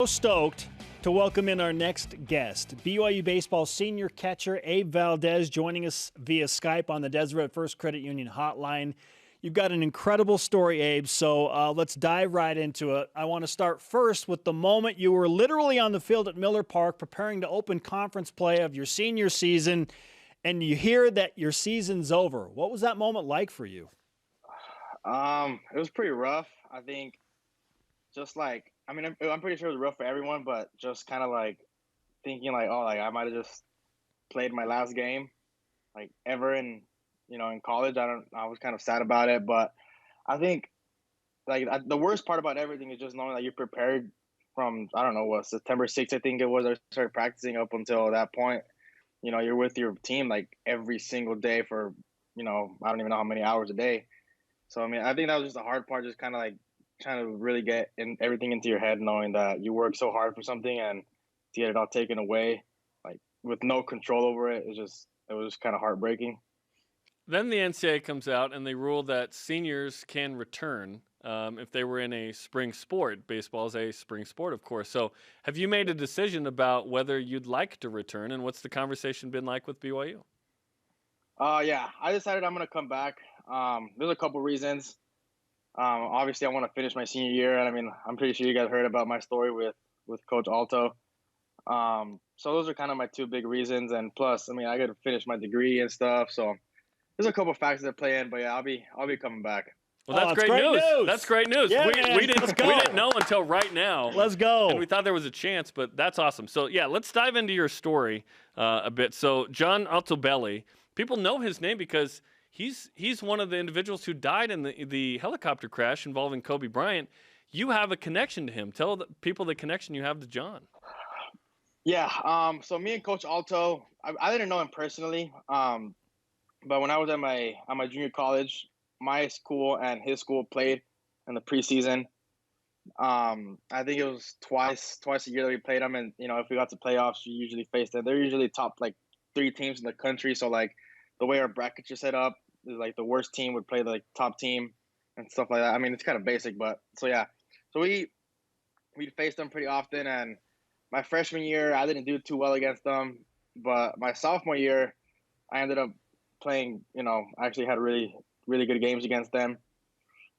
So stoked to welcome in our next guest, BYU baseball senior catcher Abe Valdez, joining us via Skype on the Deseret First Credit Union hotline. You've got an incredible story, Abe, so let's dive right into it. I want to start first with the moment you were literally on the field at Miller Park preparing to open conference play of your senior season, and you hear that your season's over. What was that moment like for you? It was pretty rough. I think I'm pretty sure it was rough for everyone, but just kind of like thinking like, oh, like I might have just played my last game like ever in college. I was kind of sad about it, but I think the worst part about everything is just knowing that you're prepared from, I don't know what, September 6th, I think it was. I started practicing up until that point. You're with your team like every single day for, I don't even know how many hours a day. So, I think that was just the hard part, just kind of like trying to really get everything into your head, knowing that you work so hard for something and to get it all taken away, like with no control over it, it was kind of heartbreaking. Then the NCAA comes out and they rule that seniors can return if they were in a spring sport. Baseball is a spring sport, of course. So have you made a decision about whether you'd like to return, and what's the conversation been like with BYU? Yeah, I decided I'm going to come back. There's a couple reasons. Obviously, I want to finish my senior year, and I'm pretty sure you guys heard about my story with Coach Alto. So those are kind of my two big reasons, and plus, I got to finish my degree and stuff. So there's a couple factors that play in, but yeah, I'll be coming back. Well, that's great news. That's great news. Yeah, we didn't know until right now. Let's go. And we thought there was a chance, but that's awesome. So yeah, let's dive into your story a bit. So John Altobelli, people know his name because he's one of the individuals who died in the helicopter crash involving Kobe Bryant. You have a connection to him. Tell the people the connection you have to John. Yeah. So me and Coach Alto, I didn't know him personally. But when I was at my junior college, my school and his school played in the preseason. I think it was twice a year that we played them, and if we got to playoffs, we usually faced them. They're usually top like 3 teams in the country, so like the way our brackets are set up is like the worst team would play the like, top team and stuff like that. It's kind of basic, but so yeah. So we faced them pretty often, and my freshman year I didn't do too well against them, but my sophomore year I ended up playing. I actually had really really good games against them,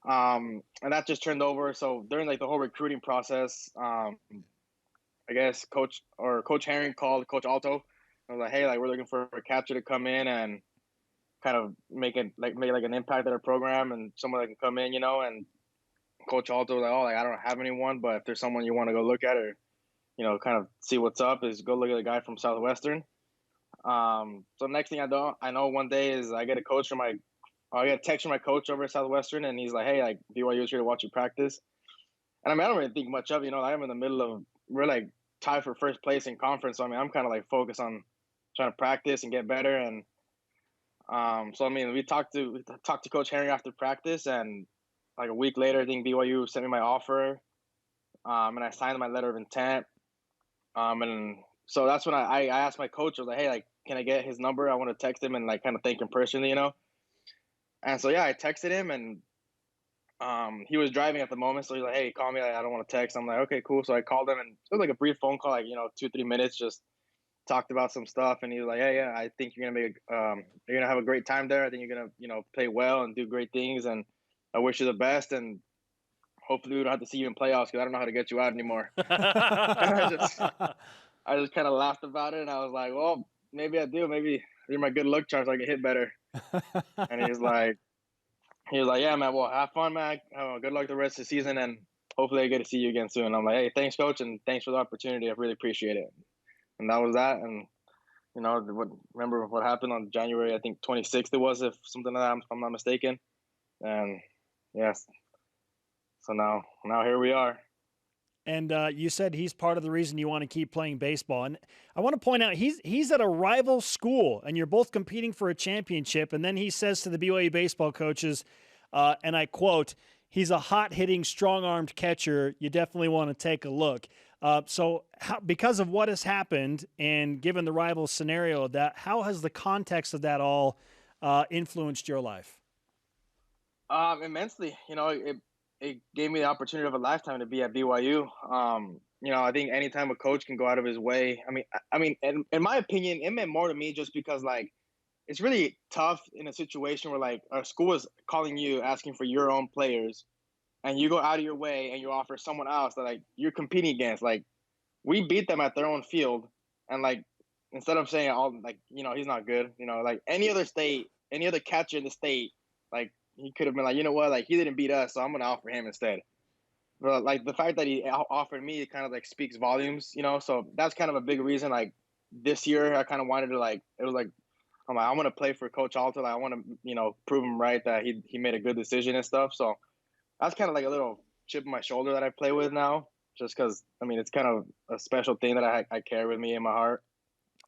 and that just turned over. So during like the whole recruiting process, I guess Coach Herring called Coach Alto. I was like, hey, like we're looking for a catcher to come in and kind of make an impact at our program, and someone that can come in, and Coach Alto was like, oh, like I don't have anyone, but if there's someone you want to go look at or kind of see what's up, is go look at the guy from Southwestern. So next thing I know one day is I get a text from my coach over at Southwestern, and he's like, hey, like BYU is here to watch you practice. And I don't really think much of it. I'm in the middle of, we're like tied for first place in conference. So I'm kind of like focused on trying to practice and get better. And so we talked to Coach Herring after practice, and like a week later, I think BYU sent me my offer, and I signed my letter of intent. And so that's when I asked my coach. I was like, hey, like, can I get his number? I want to text him and like kind of thank him personally, And so yeah, I texted him, and he was driving at the moment, so he's like, hey, call me. Like, I don't want to text. I'm like, okay, cool. So I called him, and it was like a brief phone call, like 2-3 minutes, just talked about some stuff, and he was like, hey, yeah, I think you're gonna have a great time there. I think you're gonna play well and do great things, and I wish you the best, and hopefully we don't have to see you in playoffs because I don't know how to get you out anymore. I just kind of laughed about it, and I was like, well, maybe I do. Maybe you're my good luck charm so I can hit better. And he was like, yeah, man, well, have fun, man. Good luck the rest of the season, and hopefully I get to see you again soon. I'm like, hey, thanks, Coach, and thanks for the opportunity. I really appreciate it. And that was that. And, remember what happened on January, I think 26th it was, if something like that, if I'm not mistaken. And, yes, so now here we are. And you said he's part of the reason you want to keep playing baseball. And I want to point out, he's at a rival school, and you're both competing for a championship. And then he says to the BYU baseball coaches, and I quote, he's a hot-hitting, strong-armed catcher. You definitely want to take a look. So because of what has happened and given the rival scenario of that, how has the context of that all influenced your life? Immensely. It gave me the opportunity of a lifetime to be at BYU. I think anytime a coach can go out of his way, I mean, in my opinion, it meant more to me just because like it's really tough in a situation where like a school is calling you asking for your own players, and you go out of your way and you offer someone else that like you're competing against. Like we beat them at their own field, and like instead of saying all like he's not good, like any other state, any other catcher in the state, like he could have been like, you know what, like he didn't beat us, so I'm gonna offer him instead. But like the fact that he offered me, it kind of like speaks volumes, So that's kind of a big reason. Like this year, I kind of wanted to like it was like I'm gonna play for Coach Alton. Like, I want to prove him right that he made a good decision and stuff. So that's kind of like a little chip on my shoulder that I play with now, just because it's kind of a special thing that I carry with me in my heart.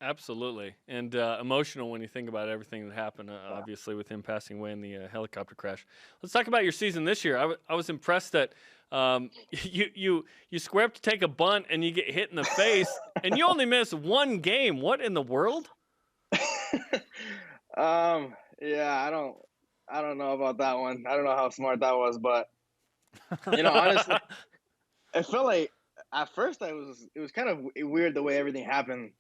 Absolutely. And emotional when you think about everything that happened, obviously, with him passing away in the helicopter crash. Let's talk about your season this year. I was impressed that you square up to take a bunt and you get hit in the face, and you only miss one game. What in the world? Yeah, I don't know about that one. I don't know how smart that was, but honestly, it felt like at first it was kind of weird the way everything happened.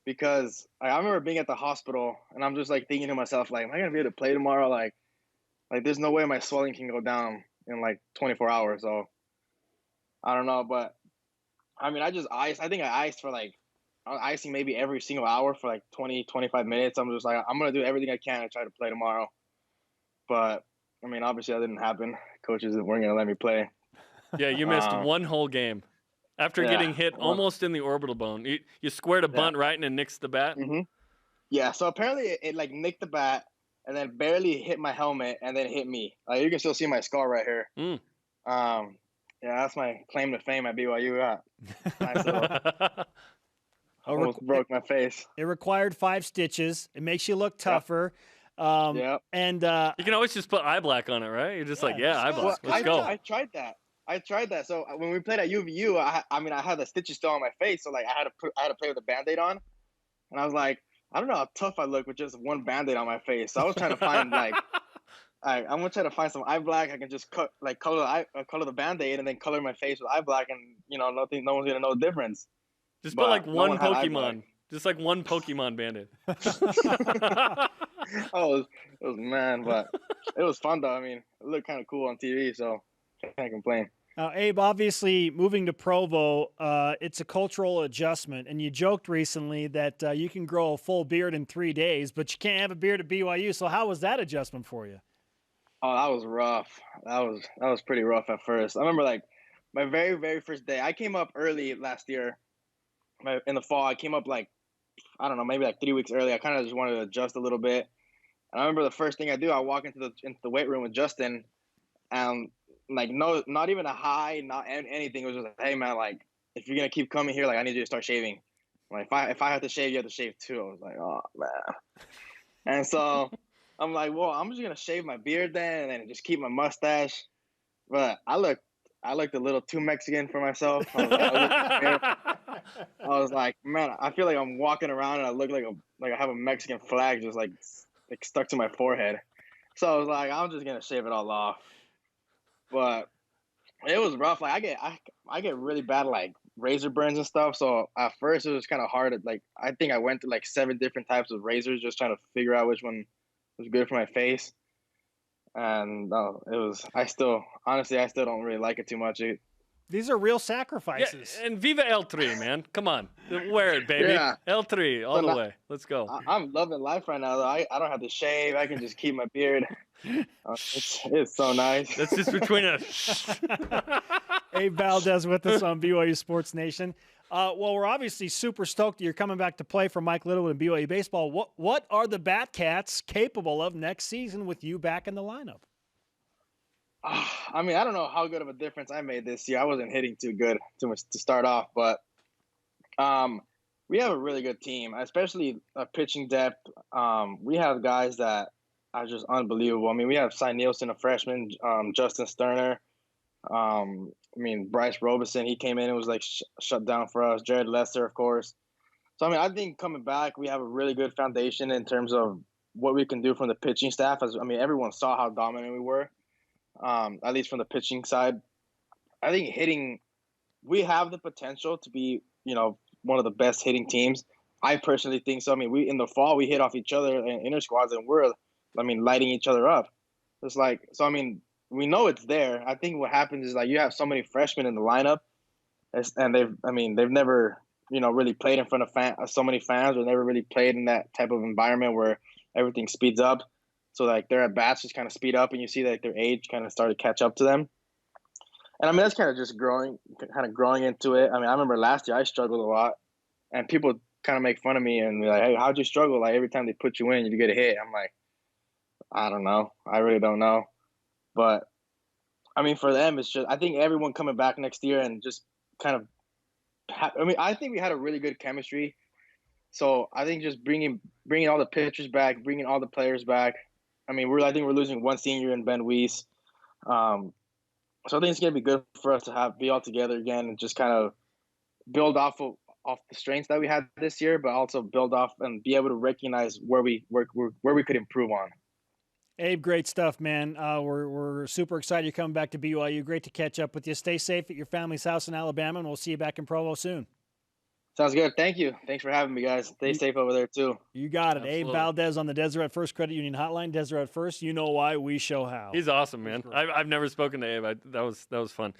Because I remember being at the hospital and I'm just like thinking to myself, like, am I gonna be able to play tomorrow? Like there's no way my swelling can go down in like 24 hours. So I don't know, but I just iced. I think I iced for like icing maybe every single hour for like 20, 25 minutes. I'm just like, I'm gonna do everything I can to try to play tomorrow. But obviously that didn't happen. Coaches weren't gonna let me play. Yeah, you missed one whole game. After getting hit almost in the orbital bone, you squared a bunt right and it nicks the bat. Mm-hmm. Yeah, so apparently it like nicked the bat and then barely hit my helmet and then hit me. You can still see my scar right here. Yeah, that's my claim to fame at BYU. Nice little, almost broke my face. It required 5 stitches. It makes you look tougher. Yeah. And you can always just put eye black on it, right? You're just eye black. Well, Let's go. I tried that. So when we played at UVU, I had the stitches still on my face, so like I had to play with a Band-Aid on, and I was like, I don't know how tough I look with just one Band-Aid on my face. So I was trying to find like, I'm gonna try to find some eye black. I can just color the Band-Aid and then color my face with eye black, and no one's gonna know the difference. Just put like one Pokemon, just like one Pokemon Band-Aid. It was man, but it was fun though. It looked kind of cool on TV, so. Can't complain. Now, Abe, obviously moving to Provo, it's a cultural adjustment, and you joked recently that you can grow a full beard in 3 days, but you can't have a beard at BYU. So how was that adjustment for you? Oh, that was rough. That was pretty rough at first. I remember like my very, very first day. I came up early last year in the fall. I came up like, I don't know, maybe like 3 weeks early. I kind of just wanted to adjust a little bit. And I remember the first thing I do, I walk into the weight room with Justin, and like no, not even a hi, not anything. It was just like, hey man, like if you're gonna keep coming here, like I need you to start shaving. Like if I have to shave, you have to shave too. I was like, oh man. And so I'm like, well, I'm just gonna shave my beard then, and then just keep my mustache. But I looked a little too Mexican for myself. I was like, man, I feel like I'm walking around and I look like I have a Mexican flag just like stuck to my forehead. So I was like, I'm just gonna shave it all off. But it was rough. Like I get really bad like razor burns and stuff. So at first it was kind of hard. Like I think I went to like 7 different types of razors just trying to figure out which one was good for my face. And I still don't really like it too much. These are real sacrifices. Yeah, and Viva El Tri, man. Come on. Wear it, baby. Yeah. El Tri, all the way. Let's go. I'm loving life right now, though. I don't have to shave. I can just keep my beard. It's so nice. That's just between us. Abe Valdez with us on BYU Sports Nation. Well, we're obviously super stoked that you're coming back to play for Mike Littlewood and BYU Baseball. What are the Batcats capable of next season with you back in the lineup? I don't know how good of a difference I made this year. I wasn't hitting too much to start off, but we have a really good team, especially pitching depth. We have guys that are just unbelievable. We have Cy Nielsen, a freshman, Justin Sterner. Bryce Robeson, he came in and was like shut down for us. Jared Lesser, of course. So, I think coming back, we have a really good foundation in terms of what we can do from the pitching staff. Everyone saw how dominant we were. At least from the pitching side. I think hitting we have the potential to be, one of the best hitting teams. I personally think so. I mean, in the fall we hit off each other in inter squads, and we're, lighting each other up. It's like, so I mean, we know it's there. I think what happens is, like, you have so many freshmen in the lineup, and they've never, really played in front of so many fans, or never really played in that type of environment where everything speeds up. So, like, their at bats just kind of speed up, and you see that their age kind of started to catch up to them. And I mean, that's kind of just growing into it. I mean, I remember last year I struggled a lot, and people kind of make fun of me and be like, "Hey, how'd you struggle? Like, every time they put you in, you get a hit." I'm like, I don't know. I really don't know. But I mean, for them, it's just, I think everyone coming back next year and just kind of, I think we had a really good chemistry. So I think just bringing all the pitchers back, bringing all the players back. I mean, I think we're losing one senior in Ben Weiss. So I think it's gonna be good for us to be all together again and just kind of build off the strengths that we had this year, but also build off and be able to recognize where we could improve on. Abe, great stuff, man. We're super excited you're coming back to BYU. Great to catch up with you. Stay safe at your family's house in Alabama, and we'll see you back in Provo soon. Sounds good. Thank you. Thanks for having me, guys. Stay safe over there, too. You got it. Absolutely. Abe Valdez on the Deseret First Credit Union Hotline. Deseret First, you know why, we show how. He's awesome, man. I've never spoken to Abe. That was fun.